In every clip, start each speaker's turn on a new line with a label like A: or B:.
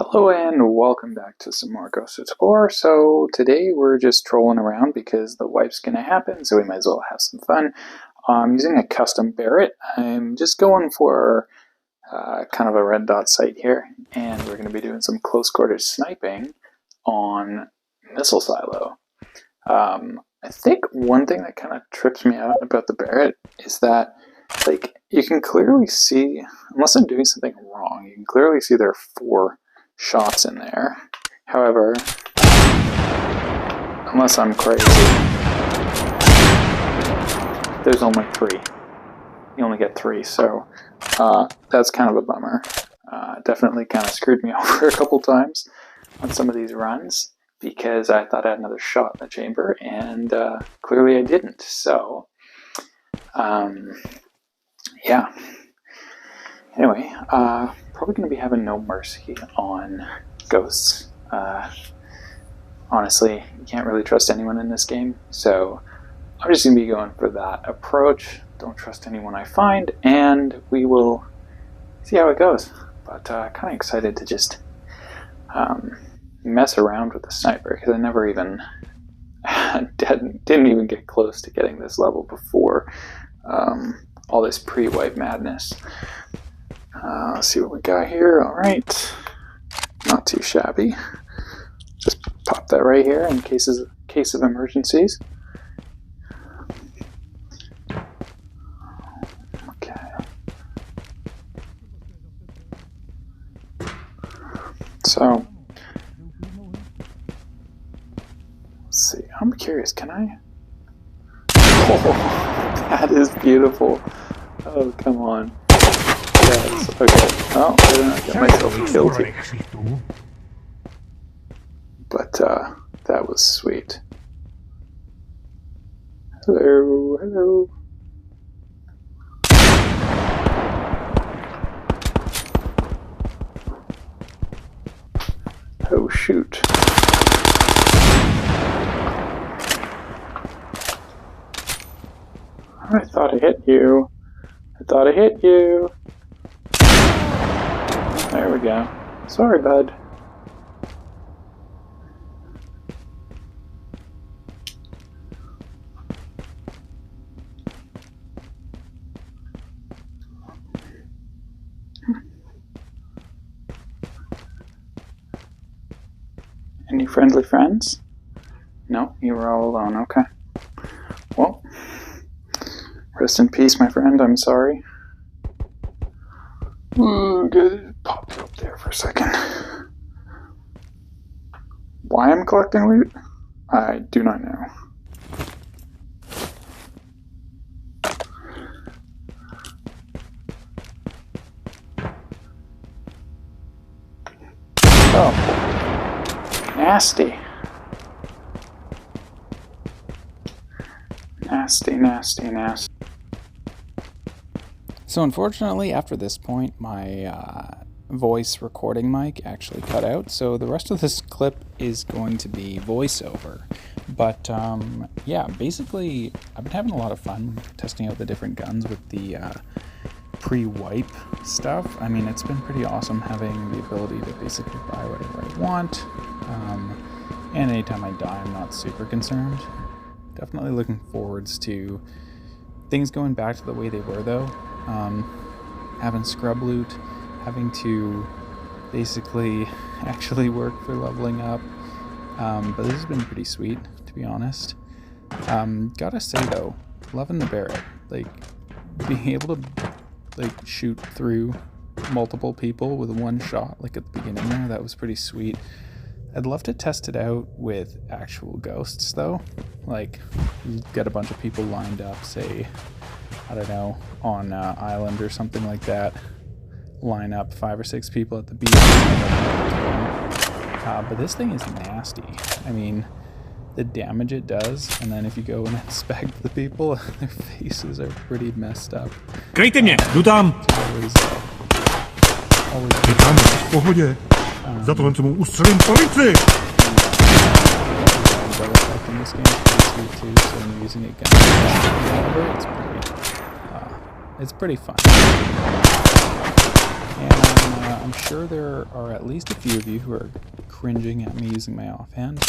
A: Hello and welcome back to some more Ghosts of Tabor. So today we're just trolling around because the wipe's going to happen, so we might as well have some fun. I'm using a custom Barrett. I'm just going for kind of a red dot sight here, and we're going to be doing some close quarters sniping on missile silo. I think one thing that kind of trips me out about the Barrett is that, like, you can clearly see, unless I'm doing something wrong, you can clearly see there are 4 shots in there. However, unless I'm crazy, there's only 3. You only get 3, so that's kind of a bummer. Definitely kind of screwed me over a couple times on some of these runs because I thought I had another shot in the chamber, and clearly I didn't. So, yeah. Anyway, probably going to be having no mercy on ghosts. Honestly, you can't really trust anyone in this game, so I'm just going to be going for that approach. Don't trust anyone I find, and we will see how it goes. But kind of excited to just mess around with the sniper, because I never even didn't even get close to getting this level before all this pre-wipe madness. Let's see what we got here. Alright, not too shabby. Just pop that right here in case of emergencies. Okay. So, let's see. I'm curious, can I? Oh, that is beautiful. Oh, come on. Yes, okay. Oh, I didn't get myself killed here. But, that was sweet. Hello, hello. Oh, shoot. I thought I hit you. I thought I hit you. There we go. Sorry, bud. Any friendly friends? No, you were all alone. Okay. Well, rest in peace, my friend. I'm sorry. Ooh, good. Pop you up there for a second. Why I'm collecting loot? I do not know. Oh. Nasty. Nasty, nasty, nasty.
B: So unfortunately, after this point, my voice recording mic actually cut out, so the rest of this clip is going to be voiceover. But yeah, basically, I've been having a lot of fun testing out the different guns with the pre-wipe stuff. I mean, it's been pretty awesome having the ability to basically buy whatever I want. And anytime I die, I'm not super concerned. Definitely looking forwards to things going back to the way they were, though. Having scrub loot, having to basically actually work for leveling up. But this has been pretty sweet, to be honest. Gotta say though, loving the Barrett. Like, being able to like shoot through multiple people with one shot, like at the beginning there, that was pretty sweet. I'd love to test it out with actual ghosts though. Like, get a bunch of people lined up, say, I don't know, on island or something like that. Line up 5 or 6 people at the beach. But this thing is nasty. I mean, the damage it does, and then if you go and inspect the people, their faces are pretty messed up.
C: Kryjte dodám! Vítám, v pohodě. Za tohle mu ustřelím polici!
B: In this game is pretty sweet too, so I'm using it again. It's pretty fun. And I'm sure there are at least a few of you who are cringing at me using my offhand.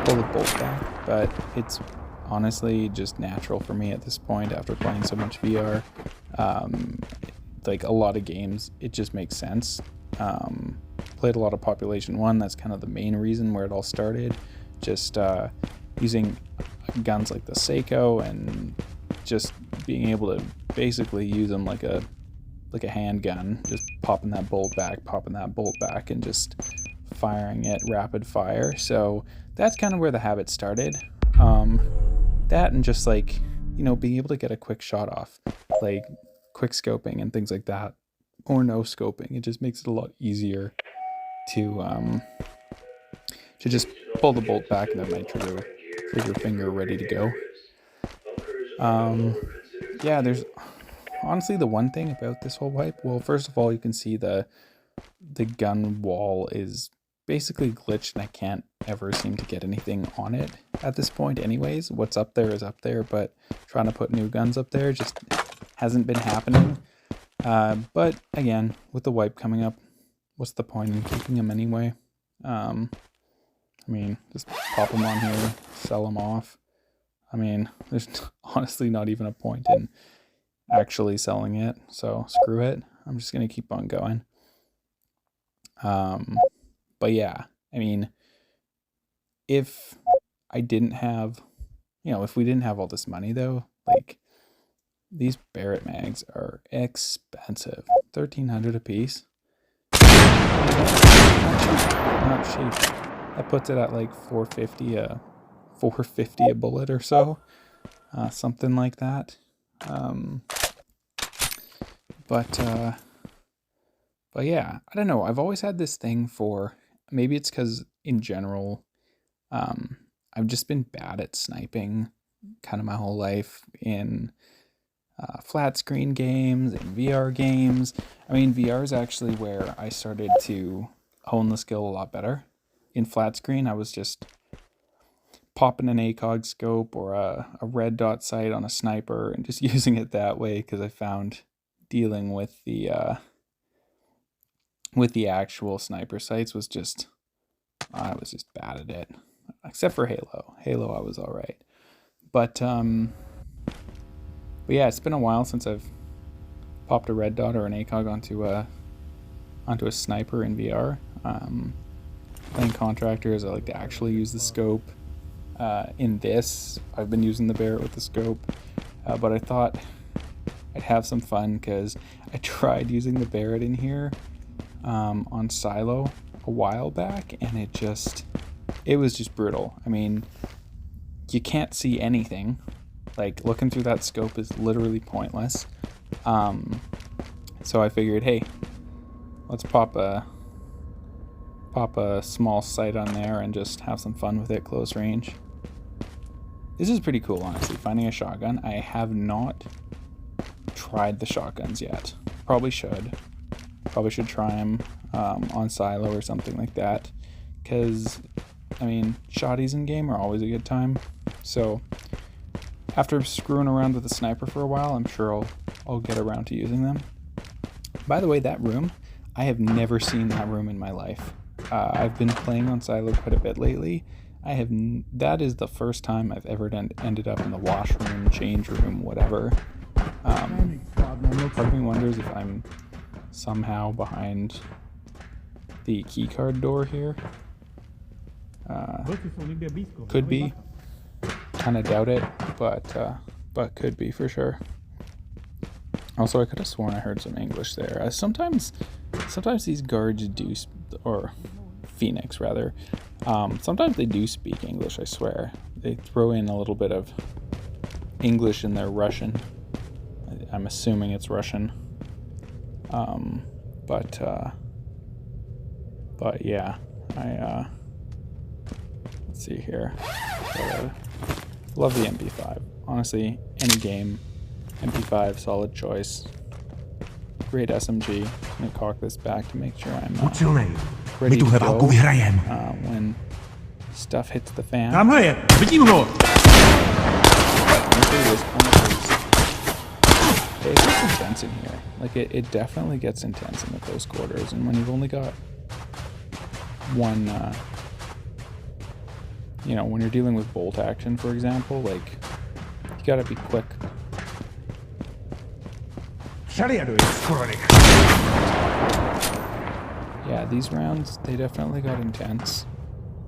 B: Pull the bolt back, but it's honestly just natural for me at this point after playing so much VR. Like a lot of games, it just makes sense. Played a lot of Population 1, that's kind of the main reason where it all started. Just using guns like the Seiko and just being able to basically use them like a handgun, just popping that bolt back, and just firing it rapid fire. So that's kind of where the habit started. That and just like, being able to get a quick shot off, like quick scoping and things like that, or no scoping. It just makes it a lot easier to just pull the bolt back and have my trigger finger ready to go. Yeah, there's honestly the one thing about this whole wipe. Well, first of all, you can see the gun wall is basically glitched, and I can't ever seem to get anything on it at this point anyways. What's up there is up there, but trying to put new guns up there just hasn't been happening. But again, with the wipe coming up, what's the point in keeping them anyway? I mean, just pop them on here, sell them off. I mean, there's honestly not even a point in actually selling it, so screw it. I'm just gonna keep on going. But yeah, I mean, if I didn't have, if we didn't have all this money though, like these Barrett mags are expensive, 1,300 a piece. Not cheap. That puts it at like $450 a bullet or so, something like that. But yeah, I don't know. I've always had this thing for, maybe it's because in general, I've just been bad at sniping kind of my whole life in flat screen games and VR games. I mean, VR is actually where I started to hone the skill a lot better. In flat screen, I was just popping an ACOG scope or a red dot sight on a sniper and just using it that way, because I found dealing with the actual sniper sights was just, I was just bad at it. Except for Halo. Halo I was alright. But yeah, it's been a while since I've popped a red dot or an ACOG onto a sniper in VR. Playing Contractors, I like to actually use the scope. In this, I've been using the Barrett with the scope, but I thought I'd have some fun because I tried using the Barrett in here on Silo a while back, and it was just brutal. I mean, you can't see anything. Like, looking through that scope is literally pointless. So I figured, hey, let's pop a small sight on there and just have some fun with it close range. This is pretty cool, honestly, finding a shotgun. I have not tried the shotguns yet. Probably should try them on Silo or something like that, because I mean, shotties in game are always a good time. So after screwing around with the sniper for a while, I'm sure I'll get around to using them. By the way, that room, I have never seen that room in my life. I've been playing on Silo quite a bit lately. That is the first time I've ever ended up in the washroom, change room, whatever. Part of me wonders if I'm somehow behind the keycard door here. Could be. Kind of doubt it, but could be for sure. Also, I could have sworn I heard some English there. Sometimes these guards do, or Phoenix rather, sometimes they do speak English, I swear. They throw in a little bit of English in their Russian. I'm assuming it's Russian. But yeah, let's see here. Love the MP5. Honestly, any game, MP5, solid choice. Great SMG. I'm gonna cock this back to make sure I'm ready to go when stuff hits the fan. Honestly, this point is it gets intense in here. Like, it definitely gets intense in the close quarters, and when you've only got one, you know, when you're dealing with bolt action, for example, like, you gotta be quick. Yeah, these rounds, they definitely got intense.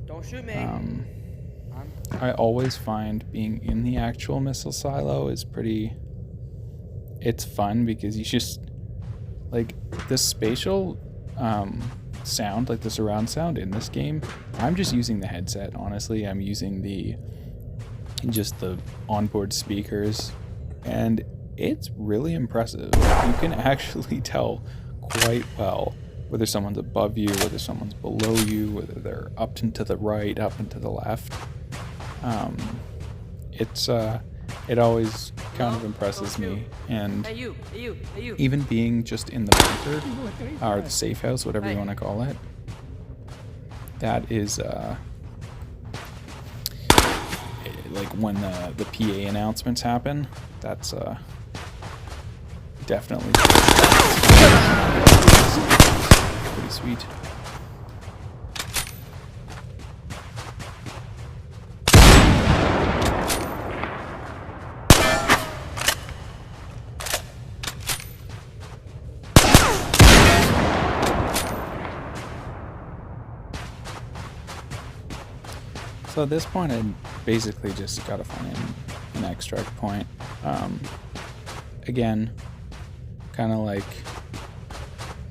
D: Don't shoot me.
B: I always find being in the actual missile silo is it's fun because you just, like, the spatial sound, like the surround sound in this game, I'm just using the headset, honestly. I'm using just the onboard speakers, and it's really impressive. You can actually tell quite well whether someone's above you, whether someone's below you, whether they're up and to the right, up and to the left. It always kind of impresses me, and even being just in the bunker, or the safe house, whatever you want to call it, that is, like when the PA announcements happen, that's, definitely pretty sweet. So at this point, I basically just gotta find an extract point. Again, kind of like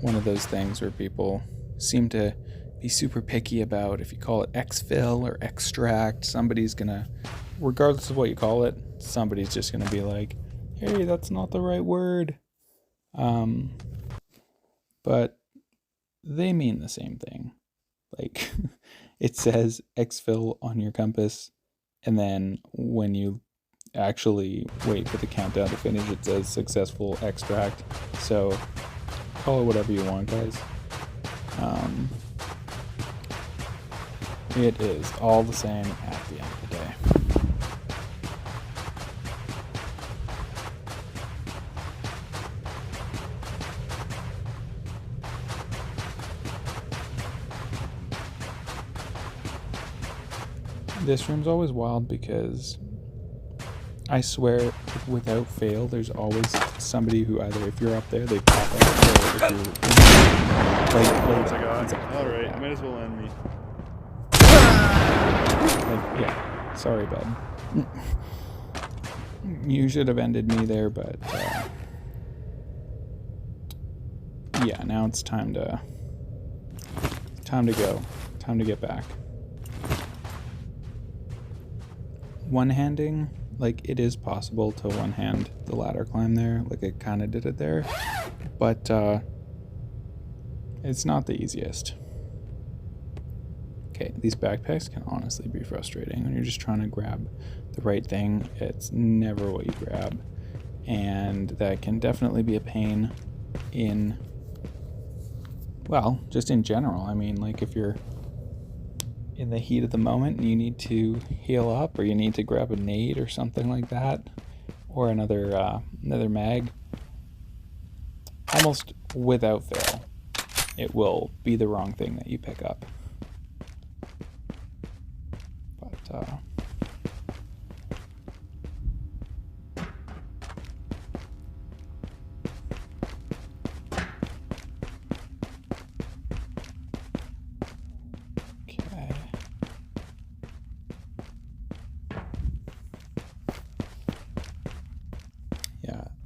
B: one of those things where people seem to be super picky about if you call it exfil or extract, somebody's gonna, regardless of what you call it, somebody's just gonna be like, hey, that's not the right word. But they mean the same thing. Like, it says exfil on your compass, and then when you actually wait for the countdown to finish, it says successful extract. So call it whatever you want, guys. It is all the same at the end of the day. This room's always wild because I swear, without fail, there's always somebody who either, if you're up there, they pop out, or if you're
E: Alright, might as well end me.
B: like, yeah, sorry, bud. You should have ended me there, but yeah, now it's time to go. Time to get back. One-handing, like, it is possible to one-hand the ladder climb there, like I kind of did it there, but it's not the easiest. Okay, these backpacks can honestly be frustrating when you're just trying to grab the right thing. It's never what you grab, and that can definitely be a pain in, well, just in general. I mean, like, if you're in the heat of the moment and you need to heal up, or you need to grab a nade or something like that, or another mag, almost without fail, it will be the wrong thing that you pick up. But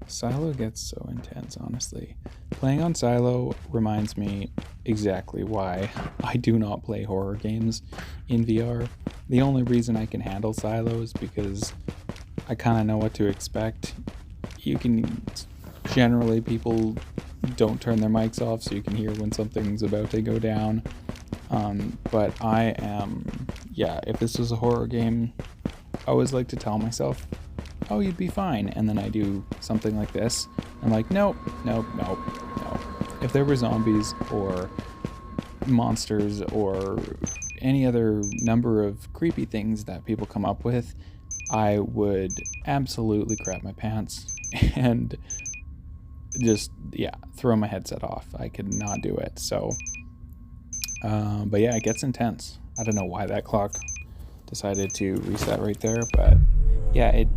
B: Silo gets so intense, honestly. Playing on Silo reminds me exactly why I do not play horror games in VR. The only reason I can handle Silo is because I kind of know what to expect. You can, generally, people don't turn their mics off, so you can hear when something's about to go down. But I am, yeah, if this was a horror game, I always like to tell myself, oh, you'd be fine. And then I do something like this. I'm like, nope. If there were zombies or monsters or any other number of creepy things that people come up with, I would absolutely crap my pants. And just, yeah, throw my headset off. I could not do it. So, but yeah, it gets intense. I don't know why that clock decided to reset right there, but yeah, it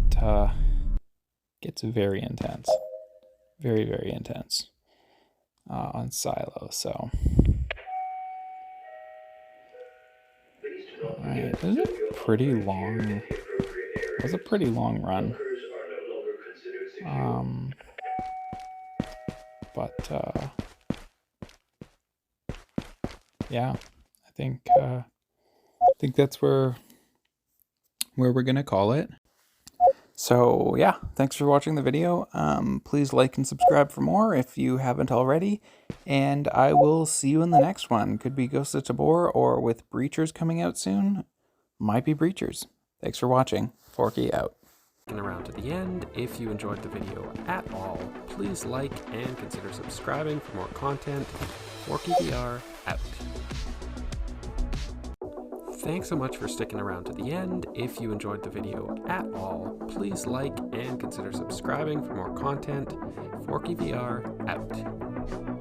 B: gets very intense. Very, very intense on Silo. So, alright, this is a pretty long, that was a pretty long run. But yeah, I think that's where we're gonna call it. So yeah, thanks for watching the video. Please like and subscribe for more if you haven't already, and I will see you in the next one. Could be Ghosts of Tabor, or with Breachers coming out soon, might be Breachers. Thanks for watching. Forky out.
D: Around to the end. If you enjoyed the video at all, please like and consider subscribing for more content. Forky VR out. Thanks so much for sticking around to the end. If you enjoyed the video at all, please like and consider subscribing for more content. Forky VR out.